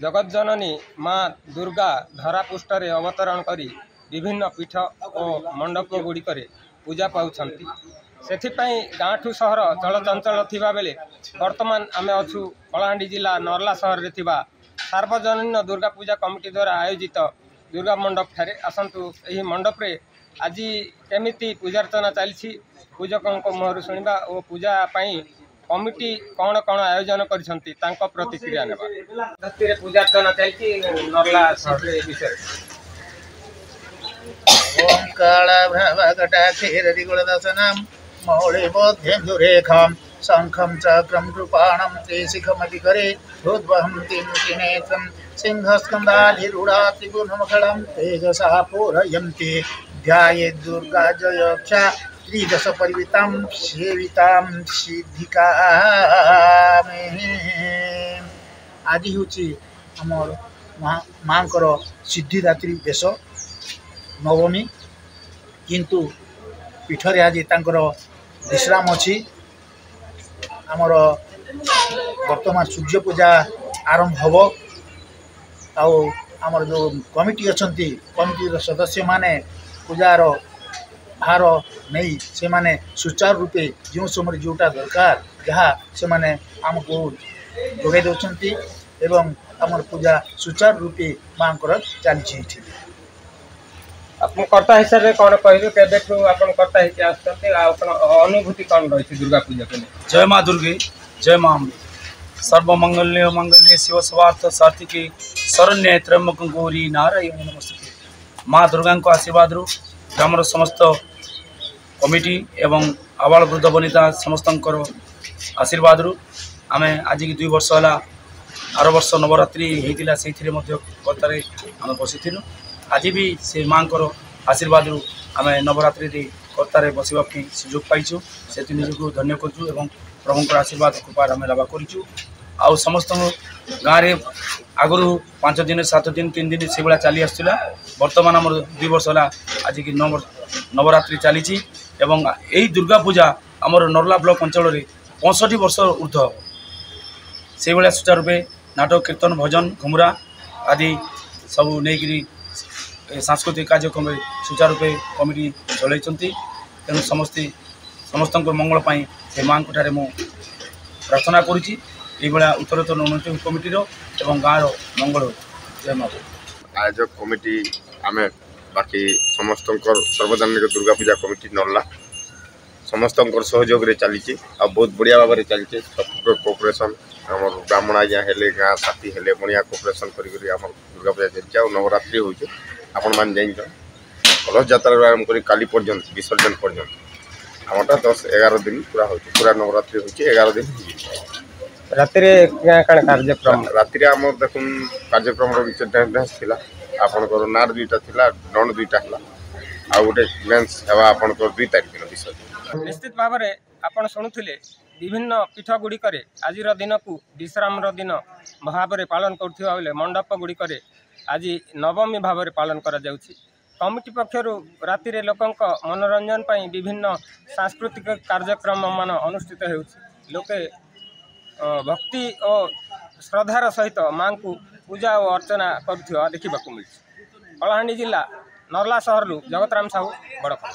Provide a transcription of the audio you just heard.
जगतजननी माँ दुर्गा धरापृष्ठ अवतरण करी विभिन्न पीठ और मंडप गुड़िक पूजा पाउछंती। सेथिपाई गाँठू सहर चलचंचल थिबा बेले वर्तमान आमे अछु कलाहांडी जिला नर्ला सहर रे थिबा सार्वजनीन दुर्गा पूजा कमिटी द्वारा आयोजित दुर्गा मंडप ठारे आसंतु एही मंडप रे आज केमिति पूजार्चना चलछि पूजकों मुहर शुणा और पूजा पाई कमिटी कौन कौन आयोजन करछंती तांको प्रतिक्रिया नेबा। राति रे पूजार्चना चलछि नर्ला सहर रे विषय ओम काला भ्रवगटा क्षीरति गुणदशनम मौले बोध्येन्दुरेखम शंखम चक्रम कृपाणम त्रिशिखमधिकरे ध्रुवहंति मुचिनेत्रम सिंहस्कन्धाधिरूढात्रिगुणमखलम तेजसा पूरयन्ति ध्याये दुर्गा जयक्षा त्रिदश परिवितां सेवितां सिद्धिका। आज हूँ आमर माँ सिद्धिदात्री बेश नवमी किंतु पीठरे आज तांकर विश्राम अच्छी आमर वर्तमान सूर्य पूजा आरंभ हम आमर जो कमिटी अच्छा कमिटी सदस्य माने पूजार भार नहीं से माने सुचारू रूपे जो समय जोटा दरकार जहाँ से माने आमको जोगाई दौरान एवं आमर पूजा सुचारू रूपे माँ चलती। अपन कर्ता हिसाब से कौन कह कर्ता अनुभूति कौन रही दुर्गा पूजा के लिए? जय माँ दुर्गे जय माँ अम्बे सर्वमंगल्य मंगल्य शिव स्वार्थ सार्थिके शरण्य त्र्यंबक गौरी नारायण नमस्ते। माँ दुर्गा को आशीर्वाद ग्रामर समस्त कमिटी एवं आबाल वृद्ध वनिता समस्त आशीर्वाद आम आज की 2 वर्ष है आर वर्ष नवरात्रि होता से कतारे आम बसी आज भी से माँ को आशीर्वाद आम नवरात्रि कतारे बसवाई सुजोग पाइचु से निजक धन्य करूँ प्रभु आशीर्वाद कृपा आम लाभ करूँ आउ समस्त गाँव में आगु 5 दिन 7 दिन 3 दिन से भाया चली आसला बर्तमान आम 2 वर्ष है आज की नवरात्रि चली यही दुर्गा पूजा आमर नर्ला ब्लॉक अंचल में 65 वर्ष ऊर्ध्व से भाया सुचारूपे नाटक कीर्तन भजन घुमुरा आदि सब नहीं सांस्कृतिक कार्यक्रम सुचारूपे कमिटी चलती तेणु समस्त मंगल से माँ को मु प्रार्थना करुँची उत्तरोत्तर उन्नति कमिटी एवं गाँव मंगल जय माँ। आयोजक कमिटी आम बाकी समस्त सर्वजनिक दुर्गा पूजा कमिटी नर्ला समस्त सहयोग चली बहुत बढ़िया भाव में चलती कोऑपरेशन आम ब्राह्मण आज्ञा हेले गाँ साथी हेले बढ़िया कोऑपरेशन करी दुर्गा पूजा चलती नवरात्रि हो आपण मान जाइन कलश यात्रा आरंभ कर काली पर्यंत विसर्जन पर्यंत आमटा 10-11 दिन पूरा हो पूरा नवरात्रि हो 11 दिन राति कार्यक्रम राति आम देख कार्यक्रम डांस थिला आपनकर नार 2टा थिला दंड 2टा हला आ गोटे डांस हेवा आपनकर 2 तारिख दिन विसर्जन। निश्चित भाव में आपण शुणुथिले विभिन्न पीठ गुड़िक आज दिन को विश्राम दिन भाव में पालन करुवा बेले मंडप गुड़िक आज नवमी भाव में पालन करा जाउछि। कमिटी पक्षर राति रे लोकंक मनोरंजन पाई विभिन्न सांस्कृतिक कार्यक्रम मान अनुष्ठित होउछि। लोके भक्ति और श्रद्धार सहित माँ को पूजा और अर्चना करुवा देखा मिली। कलाहांडी जिला नर्ला सहर जगतराम साहू बड़खल।